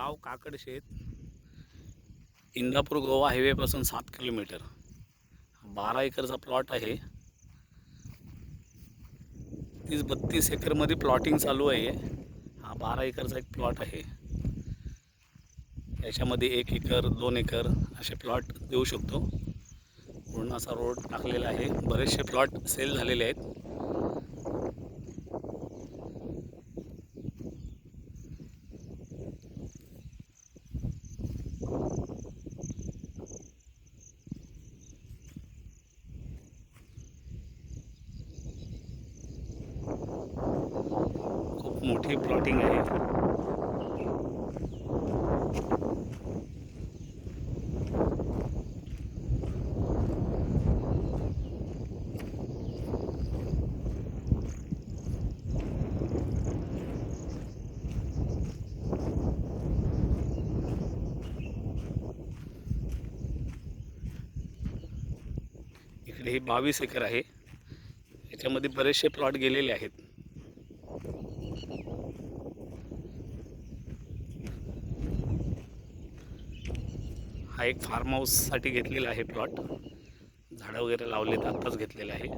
गाव काकडशेत, Indapur Goa हायवेपासून 7 kilometre. 12 एकरचा plot आहे. 30-32 एकरमध्ये प्लॉटिंग चालू आहे. हा 12 एकरचा एक प्लॉट आहे. याच्यामध्ये 1 एकर 2 एकर असे प्लॉट देऊ शकतो. पूर्ण असा रोड टाकलेला आहे. बरेचसे प्लॉट सेल झालेले आहेत. खूप मोठी प्लॉटिंग आहे. इकडे हे 22 एकर आहे. याच्यामध्ये बरेचसे प्लॉट गेलेले आहेत. हा एक फार्म हाऊससाठी घेतलेला आहे प्लॉट. झाडं वगैरे लावलेत, आत्ताच घेतलेलं आहे.